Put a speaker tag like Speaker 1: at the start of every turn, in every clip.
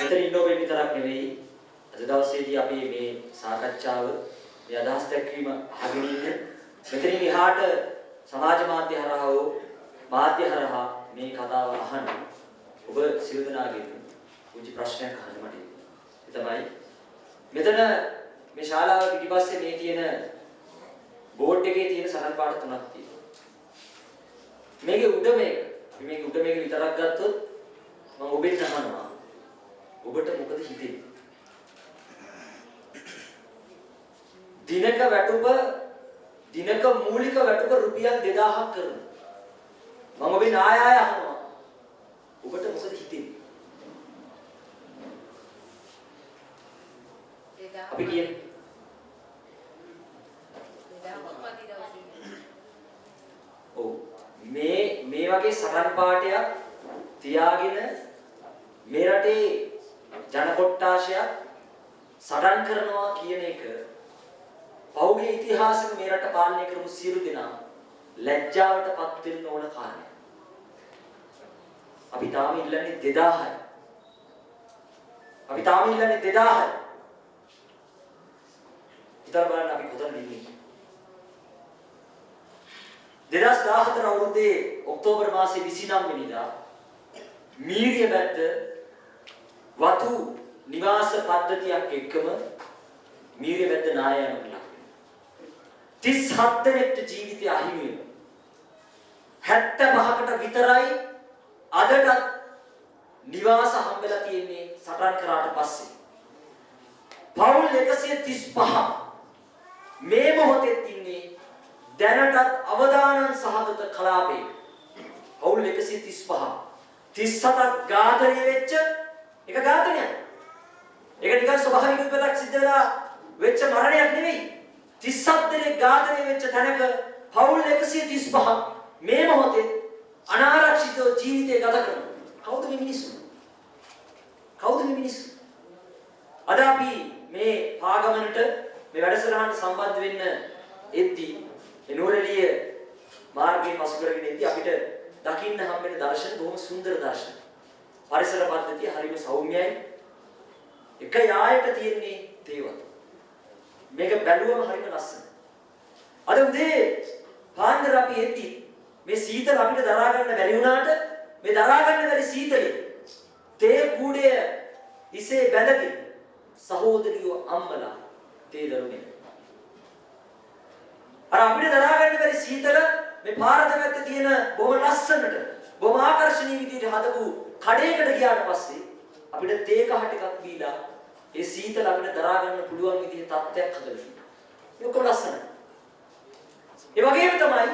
Speaker 1: මෙතන ඉන්නෝ වෙන විතරක් නෙවෙයි අද දවසේදී අපි මේ සාකච්ඡාව මේ අදහස් දැක්වීම අහගෙන ඉන්නේ මෙතනින් එහාට සමාජ මාධ්‍ය හරහා හෝ මාධ්‍ය හරහා මේ කතාව අහන ඔබ සියලු දෙනාගෙන් පුංචි ප්‍රශ්නයක් අහන්න මට ඒ තමයි මෙතන මේ ශාලාව පිටිපස්සේ මේ තියෙන බෝඩ් එකේ තියෙන සරල පාට තුනක් තියෙනවා මේකේ උඩ මේක විතරක් ගත්තොත් මම ඔබෙන් අහනවා ඔබට මොකද හිතෙන්නේ? දිනක මූලික වැටුප රුපියල් 2000ක් කරනවා. මම ඔබෙන් ආය අහනවා. ඔබට මොකද හිතෙන්නේ? අපි කියන්නේ ඔව් මේ වගේ සරල පාටයක් තියාගෙන මේ රටේ ජන කොට්ටාශයක් සටන් කරනවා කියන එක පෞගේ ඉතිහාසෙක මේ රට පාලනය කරපු සියලු දෙනා ලැජ්ජාවටපත් වෙන්න ඕන කාරණයක්. අපි තාම ඉල්ලන්නේ 2000යි. ඉතින් බලන්න අපි කොතනද ඉන්නේ? 2014 අවුරුද්දේ ඔක්තෝබර් මාසයේ 29 වෙනිදා මීරිය බැද්ද වතු නිවාස පද්ධතියක් එක්කම මීරිය බැද්ද නායකයන්ට ලක් වෙනවා. 37 දෙනෙක්ට ජීවිතය අහිමි වෙනවා. 75කට විතරයි අදටත් නිවාස හම්බෙලා තියෙන්නේ සටන් කරාට පස්සේ. පවුල් 135 මේ මොහොතේ ඉන්නේ දැනටත් අවදානම් සහගත කලාපේ. පවුල් 135 37ක් ඝාතනය වෙච්ච එක ඝාතනයක්. ඒක නිකන් ස්වභාවික විපතක් සිද්ධ වෙලා වෙච්ච මරණයක් නෙවෙයි. 37 දෙනෙක් ඝාතනය වෙච්ච තැනක පවුල් 135 මේ මොහොතේ අනාරක්ෂිතව ජීවිතය ගත කරනවා. කවුද මේ මිනිස්සු? අද අපි මේ පාගමනට මේ වැඩසටහනට සම්බන්ධ වෙන්න එද්දී එනෝරලිය මාර්ගයේ පසු කරගෙන එද්දී අපිට දකින්න හම්බෙන දර්ශන බොහොම සුන්දර දර්ශන. පරිසර පද්ධතිය හරිම සෞම්‍යයි. එක යායට තියෙන්නේ තේවත්. මේක බැලුවම හරිම ලස්සනයි. අද උදේ පාන්දර අපි එද්දී මේ සීතල අපිට දරා ගන්න බැරි වුණාට මේ දරා ගන්න බැරි සීතලේ තේ කූඩය ඉසේ බැඳගෙන සහෝදරියෝ අම්මලා තේ දරුනේ. අර අපිට දරා ගන්න බැරි සීතල මේ පාරද පැත්තේ තියෙන බොහොම ලස්සනට බොහොම ආකර්ශනීය විදිහට හදපු කඩේකට ගියාට පස්සේ අපිට තේ කහ ටිකක් බීලා ඒ සීතල අපිට දරා ගන්න පුළුවන් විදිහේ තත්ත්වයක් හදලා තියෙනවා. ඒක ලස්සනයි. ඒ වගේම තමයි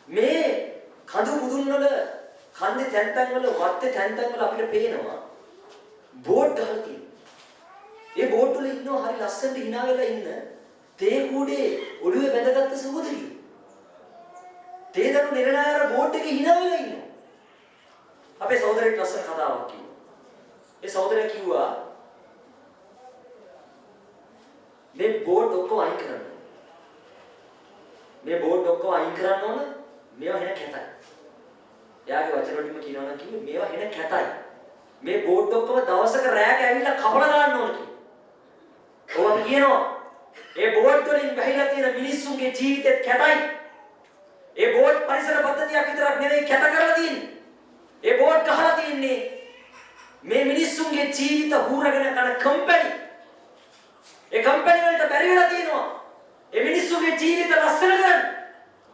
Speaker 1: මේ කඳු මුදුන් වල කන්දේ තැන් වල වත්තේ තැන් වල අපිට පේනවා බෝඩ් ගහලා තියෙනවා. ඒ බෝඩ් වල ඉන්නවා හරි ලස්සනට hina වෙලා ඉන්න තේ කූඩේ ඔළුවේ බැඳගත්ත සහෝදරියෝ. තේ දරු නිරනායර බෝඩ් එකේ hina වෙලා ඉන්නවා. අපේ සහෝදරයෙක් ලස්සන කතාවක් කිව්වා. ඒ සහෝදරයා කිව්වා මේ බෝඩ් ඔක්කොම අයින් කරන්න. ඕන. මේවා හෙන කැතයි. එයාගේ වචන වලින්ම කියනවා නම් කිව්වේ මේවා හෙන කැතයි. මේ බෝඩ් ඔක්කොම දවසක රැයක ඇවිල්ලා කපලා දාන්න ඕන කියලා. ඔව් කියනවා. ඒ බෝඩ් වලින් බහිලා තියෙන මිනිස්සුන්ගේ ජීවිතෙත් කැතයි. ඒ බෝඩ් පරිසර පද්ධතියක් විතරක් නෙවෙයි කැත කරලා තියෙන්නේ. ඒ බෝඩ් ගහලා තියෙන්නේ මේ මිනිස්සුන්ගේ ජීවිත හූරගෙන යන කම්පැනි. ඒ කම්පැනි වලට බැරි වෙලා තියෙනවා. ඒ මිනිස්සුන්ගේ ජීවිත ලස්සන කරන්න.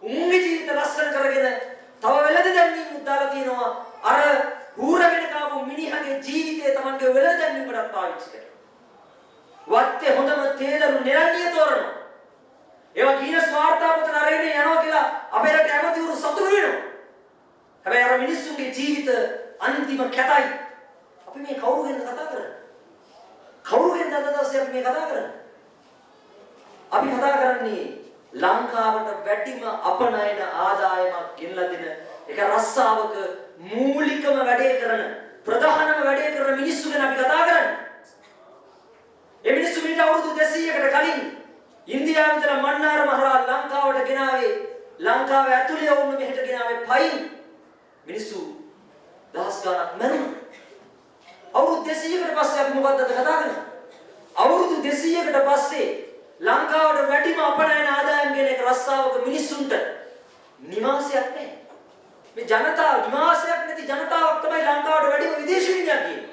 Speaker 1: උන්ගේ ජීවිත ලස්සන කරගෙන තව වෙලද දැන්නීම් උදාලා තියෙනවා. අර හූරගෙන කාපු මිනිහගේ ජීවිතය Tamange වෙලද දැන්නීමකට පාවිච්චි කරනවා. වත්තේ හොඳම තේදරු නිරන්දිය තෝරනවා. ඒවා කීන ස්වාර්ථාපතන අරගෙන යනවා කියලා අපේ රට ඇමතිවරු සතුටු වෙනවා. හැබැයි අර මිනිස්සුන්ගේ ජීවිත අන්තිම කැතයි. අපි මේ කවුරු ගැනද කතා කරන්නේ? කවුරු ගැනද අද දවසේ අපි මේ කතා කරන්නේ? අපි කතා කරන්නේ ලංකාවට වැඩිම අපනයන ආදායමක් ගෙනලා දෙන එක රස්සාවක මූලිකම වැඩේ කරන ප්‍රධානම වැඩේ කරන මිනිස්සු ගැන අපි කතා කරන්නේ. ඒ මිනිස්සු මීට අවුරුදු 200කට කලින් ඉන්දියාවේ ඉඳලා මන්නාර මහරහා ලංකාවට ගෙනාවේ ලංකාවේ ඇතුලේ වුණ මෙහෙට ගෙනාවේ පයින් මිනිස්සු දහස් ගණක් මරුණා. අවුරුදු 200කට පස්සේ අපි මොකද්ද කතා කරන්නේ? අවුරුදු 200කට පස්සේ ලංකාවට වැඩිම අපනයන ආදායම් ගෙන එක රස්සාවක මිනිස්සුන්ට නිවාසයක් නැහැ. මේ ජනතාව නිවාසයක් නැති ජනතාවක් තමයි ලංකාවට වැඩිම විදේශී විනිමයක් කියන්නේ.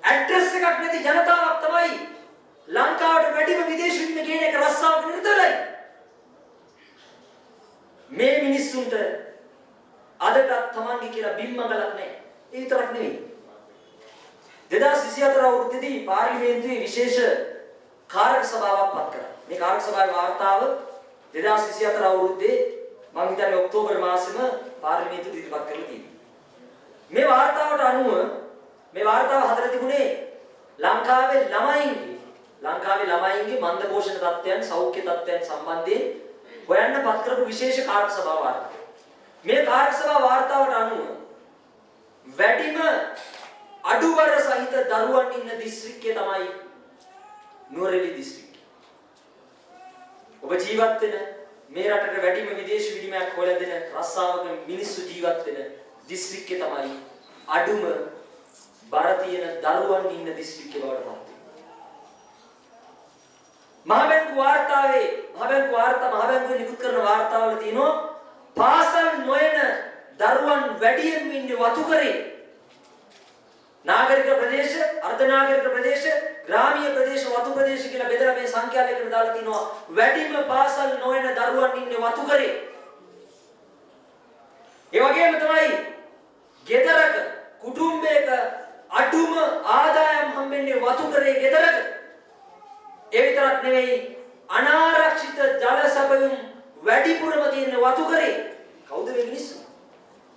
Speaker 1: ඇඩ්‍රස් එකක් නැති ජනතාවක් තමයි ලංකාවට වැඩිම විදේශී විනිමය කියන එක රස්සාවක නිරතයි. මේ මිනිස්සුන්ට අදටත් තමන්ගේ කියලා බිම්මගලක් නැහැ. ඒ විතරක් නෙවෙයි. 2024 අවුරුද්දේදී පාර්ලිමේන්තුවේ විශේෂ කාර්ය සභාවක් පත් කරා. මේ කාර්ය සභාවේ වාර්තාව 2024 අවුරුද්දේ මම හිතන්නේ ඔක්තෝබර් මාසෙම පාර්ලිමේන්තුවට ඉදිරිපත් කරලා තියෙනවා. මේ වාර්තාවට අනුව මේ වාර්තාව හතර තිබුණේ ලංකාවේ ළමයින්ගේ මන්දපෝෂණ තත්ත්වයන් සෞඛ්‍ය තත්ත්වයන් සම්බන්ධයෙන් හොයන්න පත් කරපු විශේෂ කාර්ය සභාව වාර්තාව. මේ කාර්ය සභාව වාර්තාවට අනුව වැඩිම අඩුබර සහිත දරුවන් ඉන්න දිස්ත්‍රික්කය තමයි නුවරඑළිය දිස්ත්‍රික්කය. ඔබ ජීවත් වෙන මේ රටට වැඩිම විදේශ විනිමයක් හොයලා දෙන රස්සාවක මිනිස්සු ජීවත් වෙන දිස්ත්‍රික්කය තමයි අඩුම බර තියෙන දරුවන් ඉන්න දිස්ත්‍රික්කය බවට පත් වෙනවා. මහ බැංකුවේ නිකුත් කරන වාර්තාවල තියෙනවා පාසල් නොයන දරුවන් වැඩියෙන් ඉන්නේ වතුකරේ. නාගරික ප්‍රදේශ, අර්ධ නාගරික ප්‍රදේශ, ග්‍රාමීය ප්‍රදේශ, වතු ප්‍රදේශ කියලා බෙදලා මේ සංඛ්‍යා ලේඛන දාලා තිනවා. වැඩිම පාසල් නොයන දරුවන් ඉන්නේ වතුකරේ. ඒ වගේම තමයි ගෙදරක කුටුම්බයක අඩුම ආදායම් හම්බෙන්නේ වතුකරේ ගෙදරක. ඒ විතරක් නෙවෙයි අනාරක්ෂිත ජල සැපයුම් වැඩිපුරම තියෙන වතුකරේ. කවුද මේ මිනිස්සු?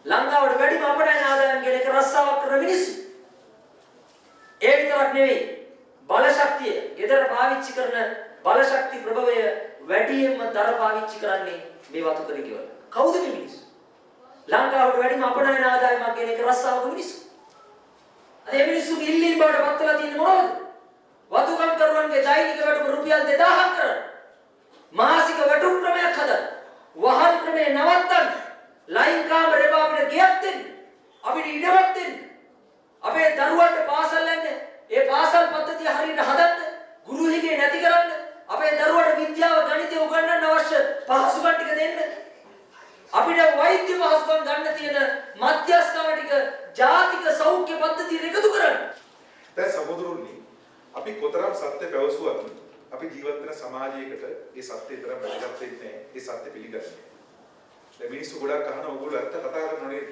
Speaker 1: ලංකාවට වැඩිම අපනයන ආදායම් ගෙන එක රස්සාවක් කරන මිනිස්සු. ඒ විතරක් නෙවෙයි බල ශක්තිය ගෙදර පාවිච්චි කරන බල ශක්ති ප්‍රභවය වැඩියෙන්ම දර පාවිච්චි කරන්නේ මේ වතුකරේ කියවල. කවුද මේ මිනිස්සු? ලංකාවට වැඩිම අපනයන ආදායමක් ගෙන එක රස්සාවක මිනිස්සු. අද මේ මිනිස්සු ඉල්ලීම් බවට පත් වෙලා තියෙන්නේ මොනවද? වතුකම් කරුවන්ගේ දෛනික වැටුප රුපියල් 2000ක් කරන මාසික වැටුප් ක්‍රමයක් හදන්න. වහල් ක්‍රමේ නවත්තන්න. ලයින් කාමරේ අපිට ගියක් දෙන්න. අපිට ඉඩමක් දෙන්න. අපේ දරුවන්ට පාසල් යන්න ඒ පාසල් පද්ධතිය හරියට හදන්න. ගුරු හිගේ නැති කරන්න. අපේ දරුවන්ට විද්‍යාව ගණිතය උගන්වන්න අවශ්‍ය පහසුකම් ටික දෙන්න. අපිට වෛද්‍ය පහසුකම් ගන්න තියෙන මධ්‍යස්ථාන ටික ජාතික සෞඛ්‍ය පද්ධතිය එකතු කරන්න.
Speaker 2: දැන් සහෝදරුනි අපි කොතරම් සත්‍ය පැවසුවත් අපි ජීවත් වෙන සමාජයකට ඒ සත්‍ය තරම් වැදගත් වෙන්නේ ඒ සත්‍ය පිළිගන්නේ. දැන් මිනිස්සු ගොඩක් අහන ඔයගොල්ලෝ ඇත්ත කතා කරනවා නේද?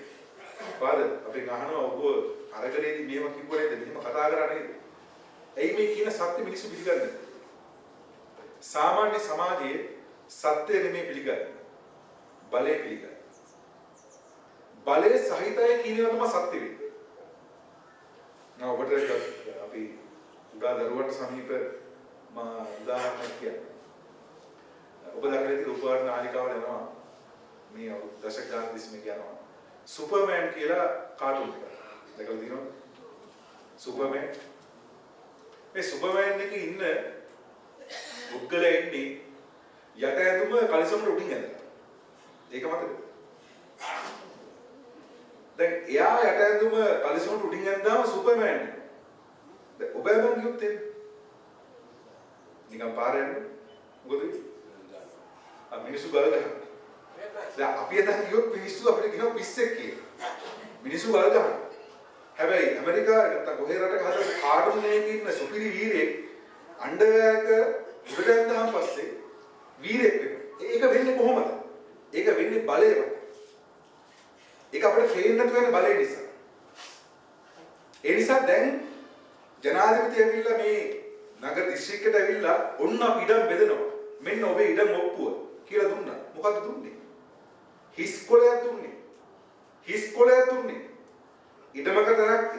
Speaker 2: පාද අපි අහනවා ඔයගොල්ලෝ අරගලේදී මෙහෙම කිව්ව නේද? මෙහෙම කතා කරා නේද? එයි මේ කියන සත්‍ය මිනිස්සු පිළිගන්නේ. සාමාන්‍ය සමාජයේ සත්‍ය නෙමෙයි පිළිගන්නේ. බලය පිළිගන්නේ. බලය සහිතය කියනවා තමයි සත්‍ය වෙන්නේ. now ඔබට අපි උදා දරුවන්ට සමීප මා උදාහරණයක් කියන්න. ඔබ දැකලා ඉතින් රූපවර්ණ නාලිකාවල යනවා මේ දශක ගාන තිස්සේ කියනවා සුපර්මෑන් කියලා කාටුන් එකක්. දැකලා තියෙනවද? සුපර්මෑන්. මේ සුපර්මෑන් එකේ ඉන්න පුද්ගලයා ඉන්නේ යට ඇඳුම කලිසමට උඩින් ඇඳලා. ඒක මතකද? දැන් එයා යට ඇඳුම කලිසමට උඩින් ඇඳාම සුපර්මෑන්. දැන් ඔබ යනවා කියොත් එන්නේ. නිකන් පාරේ යන්නේ. මොකද වෙන්නේ? මිනිස්සු ගල ගහනවා. දැන් අපි එතන ගියොත් මිනිස්සු අපිට කියනවා පිස්සෙක් කියලා. මිනිස්සු ගල ගහනවා. හැබැයි ඇමරිකාවේ නැත්තම් කොහේ රටක හදන කාටුන් එකේ ඉන්න සුපිරි වීරයෙක් අන්ඩර්වෑර් එක උඩට ඇඳහම පස්සේ වීරයෙක් වෙනවා. ඒක වෙන්නේ කොහොමද? ඒක වෙන්නේ බලය මත. ඒක අපිට තේරෙන්නේ නැතු වෙන බලය නිසා. ඒ නිසා දැන් ජනාධිපති ඇවිල්ලා මේ නගර දිස්ත්‍රික්කයට ඇවිල්ලා ඔන්න අපි ඉඩම් බෙදනවා. මෙන්න ඔබේ ඉඩම් ඔප්පුව කියලා දුන්නා. මොකද්ද දුන්නේ? හිස් කොලයක් දුන්නේ.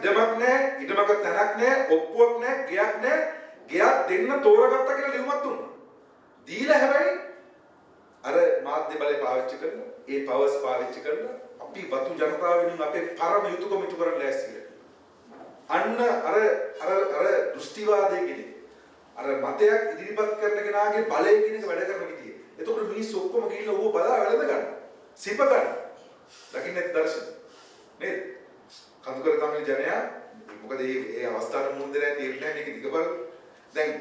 Speaker 2: ඉඩමක් නැහැ, ඉඩමක තැනක් නැහැ, ඔප්පුවක් නැහැ, ගයක් නැහැ. ගයක් දෙන්න තෝරගත්තා කියලා ලියුමක් දුන්නා. දීලා හැබැයි අර මාධ්‍ය බලය පාවිච්චි කරන, ඒ පවර්ස් පාවිච්චි කරන අපි වතු ජනතාව වෙනුවෙන් අපේ පරම යුතුයකම ඉටු කරන්න ලෑස්තියි. අන්න අර දෘෂ්ටිවාදයේ කියන්නේ අර මතයක් ඉදිරිපත් කරන කෙනාගේ බලය කියන එක වැඩ කරන විදිය. එතකොට මිනිස්සු ඔක්කොම ගිහිල්ලා ඌව බලා වැළඳ ගන්න. සිප ගන්න. දකින්නේ දර්ශන. නේද? කඳුකර තමයි ජනයා මොකද මේ අවස්ථාවට මුහුණ දෙන්නේ තීරණය මේක දිගබල. දැන්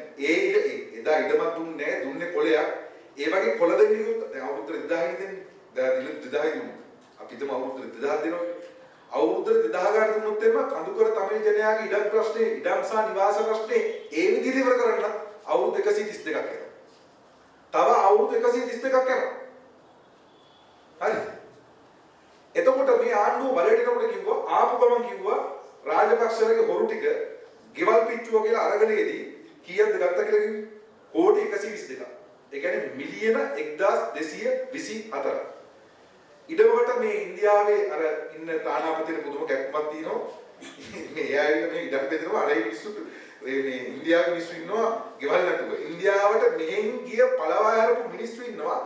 Speaker 2: එදා ඉඩමක් දුන්නේ දුන්නේ කොලයක්. ඒ වගේ කොළ දෙන්නේ කිව්වොත් දැන් අවුරුද්දට 2000 දෙන්නේ. දැන් දින 2000 දුන්නා. අපි හිතමු අවුරුද්දට 2000 දෙනවා. අවුරුද්දට 2000 ගාන දුන්නොත් එම කඳුකර තමයි ජනයාගේ ඉඩම් ප්‍රශ්නේ, ඉඩම් සහ නිවාස ප්‍රශ්නේ ඒ විදිහට ඉවර කරන්න අවුරුදු 132ක් යනවා. තව අවුරුදු 132ක් යනවා. හරි. එතකොට මේ ආණ්ඩුව බලයට එනකොට කිව්වා ආපු ගමන් කිව්වා රාජපක්ෂලගේ හොරු ටික ගෙවල් පිට්ටුව කියලා අරගලයේදී කීයක්ද ගත්තා කියලා කිව්වේ? කෝටි 122ක්. ඒ කියන්නේ මිලියන 1224. ඉඩමකට මේ ඉන්දියාවේ අර ඉන්න තානාපතිට පුදුම කැක්කමක් තියෙනවා. මේ එයාගේ මේ ඉඩම් බෙදනවා අර මිනිස්සු මේ ඉන්දියාවේ මිනිස්සු ඉන්නවා ගෙවල් නැතුව. ඉන්දියාවට මෙහෙන් ගිය පළවා හැරපු මිනිස්සු ඉන්නවා.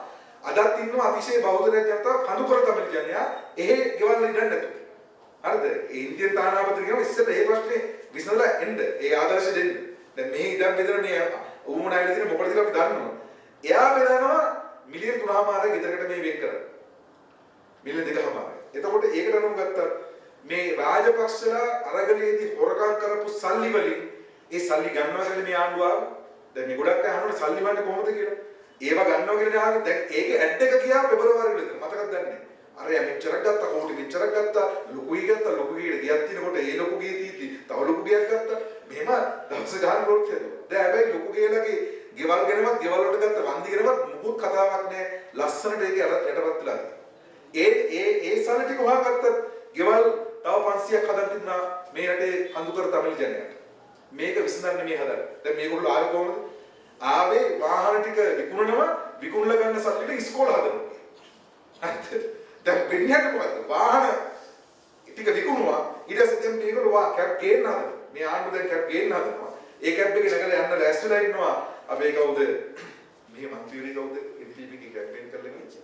Speaker 2: අදත් ඉන්නවා අතිශය බෞද්ධ ජනතාව කඳුකර තමයි ජනයා එහෙ ගෙවල් ඉඩම් නැතුව. හරිද? ඒ ඉන්දියන් තානාපති කියනවා ඉස්සෙල්ලා මේ ප්‍රශ්නේ විසඳලා එන්න. ඒ ආදර්ශ දෙන්න. දැන් මේ ඉඩම් බෙදලා මේ උමුණායිල තියෙන මොකටද කියලා අපි දන්නවා. එයා බෙදනවා මිලියන 3.5 ගෙදරකට මේ වෙන් කරලා. මිලියන 2.5. එතකොට ඒකට අනුව ගත්තා මේ රාජපක්ෂලා අරගලයේදී හොරකම් කරපු සල්ලි වලින් ඒ සල්ලි ගන්නවා කියලා මේ ආණ්ඩුව ආවා. දැන් මේ ගොඩක් අය අහනකොට සල්ලි වන්නේ කොහොමද කියලා. ඒව ගන්නවා කියලා ආවේ. දැන් ඒක ඇඩ් එක ගියා පෙබරවාරි වලද මතකද දන්නේ. අරයා මෙච්චරක් ගත්තා කෝටි මෙච්චරක් ගත්තා ලොකුයි ගත්තා ලොකු ගියේ ගියක් තිනකොට ඒ ලොකු ගියේ තීති තව ලොකු ගියක් ගත්තා. මෙහෙම දවස් ගාන රෝට් කියනවා. දැන් හැබැයි ලොකු ගියලගේ ගෙවල් ගෙනවත් ගෙවල් වලට ගත්ත වන්දි ගෙනවත් මුකුත් කතාවක් නැහැ. ලස්සනට ඒක යටපත් වෙලා තියෙනවා. ඒ සල්ලි ටික හොයාගත්තත් ගෙවල් තව 500ක් හදන්න තිබුණා මේ රටේ කඳුකර තමිල් ජනයාට. මේක විසඳන්නේ මේ හදන්න. දැන් මේගොල්ලෝ ආවේ කොහොමද? ආවේ වාහන ටික විකුණනවා විකුණලා ගන්න සල්ලිට ඉස්කෝල හදනවා. හරිද? දැන් වෙන්නේ මොකද්ද? වාහන ටික විකුණුවා ඊට පස්සේ දැන් මේගොල්ලෝ කැප් ගේන්න හදනවා. මේ ආණ්ඩුව දැන් කැප් ගේන්න හදනවා. ඒ කැප් එක නැගලා යන්න ලෑස්තිලා ඉන්නවා. අපේ කවුද? මේ මන්ත්‍රීවරයෙක් කවුද? MPP ගේ කැම්පේන් කරලා ඉන්නේ.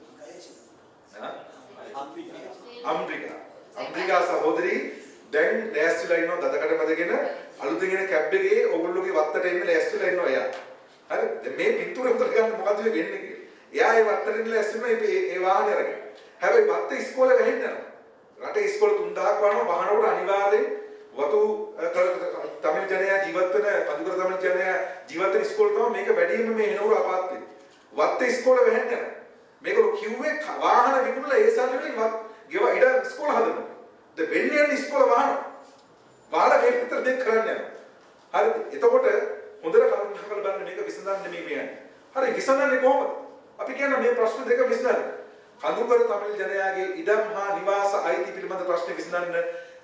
Speaker 2: අම්රිකා සහෝදරී දැන් ලෑස්තිලා ඉන්නවා දතකට මැදගෙන අලුතෙන් එන කැබ් එකේ ඕගොල්ලෝගේ වත්තට එන්න ලෑස්තිලා ඉන්නවා එයා. හරි? මේ පිටුරේ උතර ගන්න මොකද වෙන්නේ කියලා. එයා ඒ වත්තට එන්න ලෑස්තිලා ඒ වාහනේ අරගෙන. හැබැයි වත්ත ඉස්කෝලේ වැහෙන්න යනවා. රටේ ඉස්කෝල 3000ක් වහනවා වහනකොට අනිවාර්යෙන් වතු තමිල් ජනයා ජීවත් වෙන කඳුකර තමිල් ජනයා ජීවත් වෙන ඉස්කෝල තමයි මේක වැඩිම මේ එනවරු අපාත්තේ. වත්ත ඉස්කෝලේ වැහෙන්න යනවා. මේගොල්ලෝ කිව්වේ වාහන විකුණලා ඒ සල්ලි වලින් ගෙව ඉඩ ඉස්කෝල හදනවා. ද වෙන්නේ ඉස්කෝල වාහන. වාලා මේ විතර දෙක කරන්න යනවා. හරිද? එතකොට හොඳට කල්පනා කරලා බලන්න මේක විසඳන්නේ මේ යන්නේ. හරි විසඳන්නේ කොහොමද? අපි කියන මේ ප්‍රශ්න දෙක විසඳන්න. කඳුකර තමිල් ජනයාගේ ඉඩම් හා නිවාස අයිති පිළිබඳ ප්‍රශ්න විසඳන්න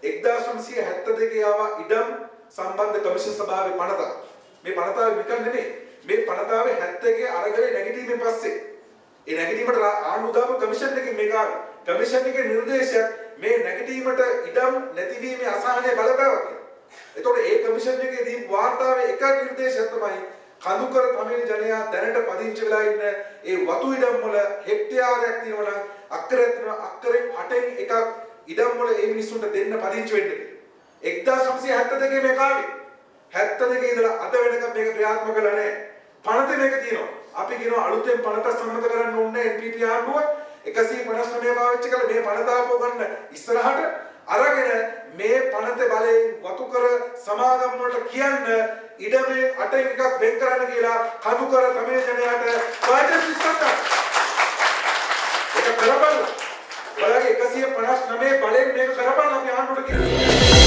Speaker 2: 1972 ආවා ඉඩම් සම්බන්ධ කමිෂන් සභාවේ පනත. මේ පනතාවේ විකන් නෙමෙයි. මේ පනතාවේ 71 අරගලේ නැගිටීමෙන් පස්සේ ඒ නැගිටීමට ආණ්ඩුව දාපු කමිෂන් එකකින් මේක ආවේ. කමිෂන් එකේ නිර්දේශයක් මේ නැගිටීමට ඉඩම් නැතිවීමේ අසහනය බලපෑවා කියලා. එතකොට ඒ කමිෂන් එකේ දීපු වාර්තාවේ එක නිර්දේශයක් තමයි කඳුකර තමිල් ජනයා දැනට පදිංචි වෙලා ඉන්න ඒ වතු ඉඩම් වල හෙක්ටයාරයක් තියෙනවා නම් අක්කරයක් තියෙනවා අක්කරෙන් 8න් එකක් ඉඩම් වල ඒ මිනිස්සුන්ට දෙන්න පදිංචි වෙන්න කියලා. 1972 මේක ආවේ. 72 ඉඳලා අද වෙනකම් මේක ක්‍රියාත්මක කරලා නැහැ. පනතේ මේක තියෙනවා. අපි කියනවා අලුතෙන් පනත සම්මත කරන්න ඕනේ NPP ආණ්ඩුව 159 පාවිච්චි කරලා මේ පනත ආපෝ ගන්න ඉස්සරහට අරගෙන මේ පනතේ බලයෙන් වතුකර සමාගම් වලට කියන්න ඉඩමේ 8 එකක් වෙන් කරන්න කියලා කඳුකර තමිල් ජනයාට වාචික සිස්ටම් ඒක කරපළ. බලගේ 159 බලයෙන් මේක කරපළ අපි ආණ්ඩුවට කියනවා.